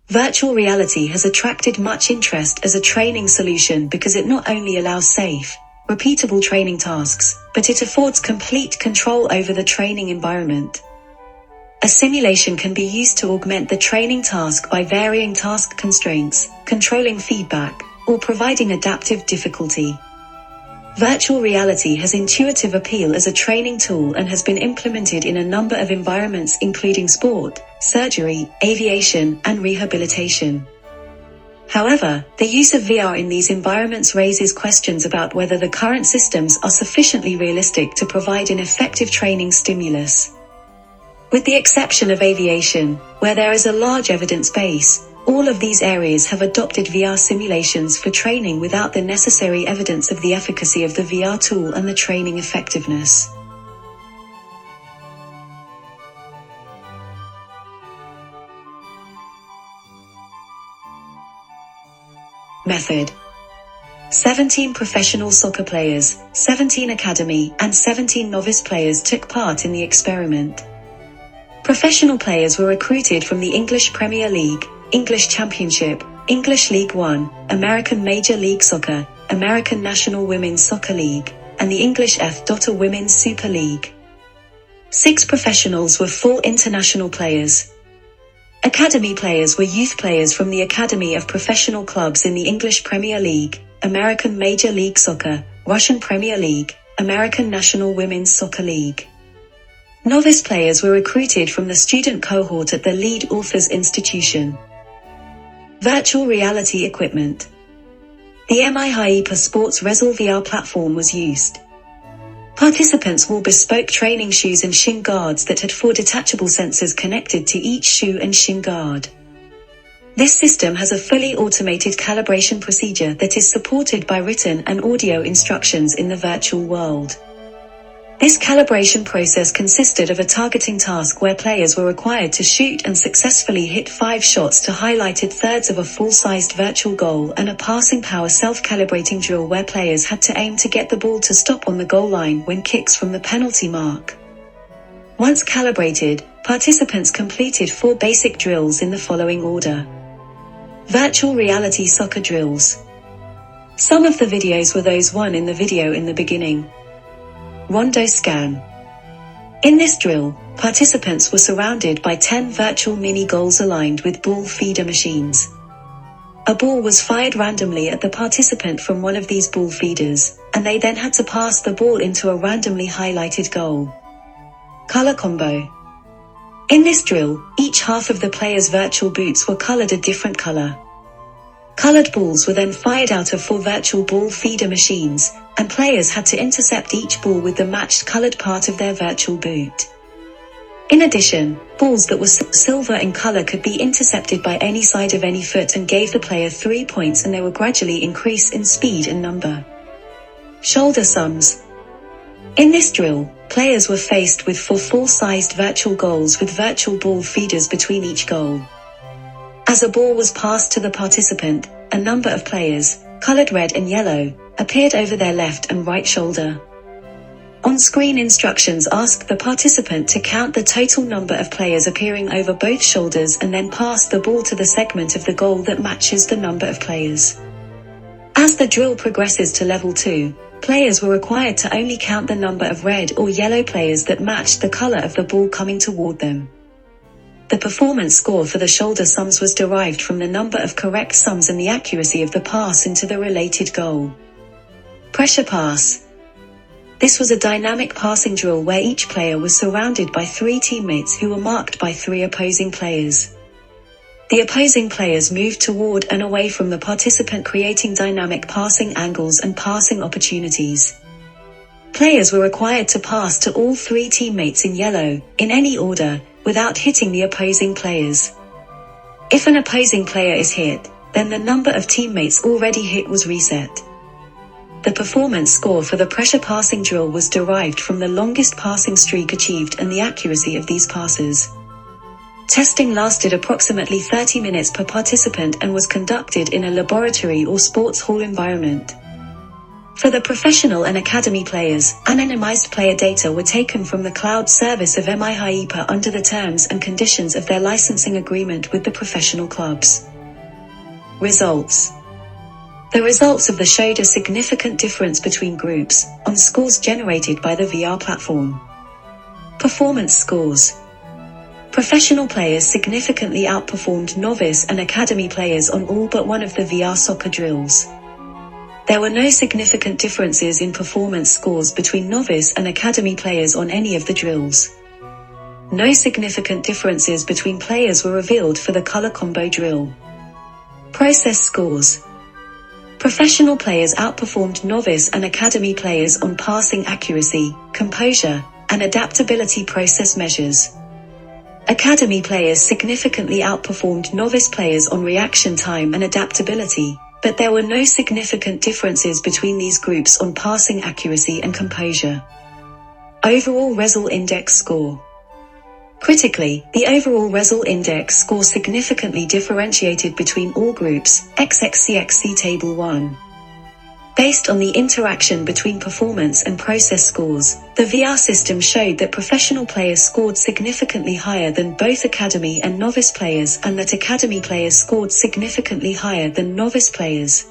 Virtual reality has attracted much interest as a training solution because it not only allows safe, repeatable training tasks, but it affords complete control over the training environment. A simulation can be used to augment the training task by varying task constraints, controlling feedback, or providing adaptive difficulty. Virtual reality has intuitive appeal as a training tool and has been implemented in a number of environments including sport, surgery, aviation, and rehabilitation. However, the use of VR in these environments raises questions about whether the current systems are sufficiently realistic to provide an effective training stimulus. With the exception of aviation, where there is a large evidence base, all of these areas have adopted VR simulations for training without the necessary evidence of the efficacy of the VR tool and the training effectiveness. Method: 17 professional soccer players, 17 academy, and 17 novice players took part in the experiment. Professional players were recruited from the English Premier League, English Championship, English League One, American Major League Soccer, American National Women's Soccer League, and the English F. Women's Super League. 6 professionals were full international players. Academy players were youth players from the Academy of Professional Clubs in the English Premier League, American Major League Soccer, Russian Premier League, American National Women's Soccer League. Novice players were recruited from the student cohort at the Lead Authors Institution. Virtual reality equipment. The MIHIPA Sports rezzil VR platform was used. Participants wore bespoke training shoes and shin guards that had 4 detachable sensors connected to each shoe and shin guard. This system has a fully automated calibration procedure that is supported by written and audio instructions in the virtual world. This calibration process consisted of a targeting task where players were required to shoot and successfully hit 5 shots to highlighted thirds of a full-sized virtual goal, and a passing power self-calibrating drill where players had to aim to get the ball to stop on the goal line when kicks from the penalty mark. Once calibrated, participants completed 4 basic drills in the following order. Virtual reality soccer drills. Some of the videos were those one in the video in the beginning. Rondo scan. In this drill, participants were surrounded by 10 virtual mini goals aligned with ball feeder machines. A ball was fired randomly at the participant from one of these ball feeders, and they then had to pass the ball into a randomly highlighted goal. Color combo. In this drill, each half of the player's virtual boots were colored a different color. Colored balls were then fired out of 4 virtual ball feeder machines, and players had to intercept each ball with the matched colored part of their virtual boot. In addition, balls that were silver in color could be intercepted by any side of any foot and gave the player 3 points, and they would gradually increase in speed and number. Shoulder sums. In this drill, players were faced with 4 full-sized virtual goals with virtual ball feeders between each goal. As a ball was passed to the participant, a number of players, colored red and yellow, appeared over their left and right shoulder. On-screen instructions asked the participant to count the total number of players appearing over both shoulders and then pass the ball to the segment of the goal that matches the number of players. As the drill progresses to level 2, players were required to only count the number of red or yellow players that matched the color of the ball coming toward them. The performance score for the shoulder sums was derived from the number of correct sums and the accuracy of the pass into the related goal. Pressure pass. This was a dynamic passing drill where each player was surrounded by 3 teammates who were marked by 3 opposing players. The opposing players moved toward and away from the participant, creating dynamic passing angles and passing opportunities. Players were required to pass to all 3 teammates in yellow, in any order, without hitting the opposing players. If an opposing player is hit, then the number of teammates already hit was reset. The performance score for the pressure passing drill was derived from the longest passing streak achieved and the accuracy of these passes. Testing lasted approximately 30 minutes per participant and was conducted in a laboratory or sports hall environment. For the professional and academy players, anonymized player data were taken from the cloud service of MIHIPA under the terms and conditions of their licensing agreement with the professional clubs. Results. The results of the showed a significant difference between groups, on scores generated by the VR platform. Performance scores. Professional players significantly outperformed novice and academy players on all but one of the VR soccer drills. There were no significant differences in performance scores between novice and academy players on any of the drills. No significant differences between players were revealed for the color combo drill. Process scores. Professional players outperformed novice and academy players on passing accuracy, composure, and adaptability process measures. Academy players significantly outperformed novice players on reaction time and adaptability, but there were no significant differences between these groups on passing accuracy and composure. Overall rezzil index score. Critically, the overall rezzil index score significantly differentiated between all groups, XXCXC Table 1. Based on the interaction between performance and process scores, the VR system showed that professional players scored significantly higher than both academy and novice players and that academy players scored significantly higher than novice players.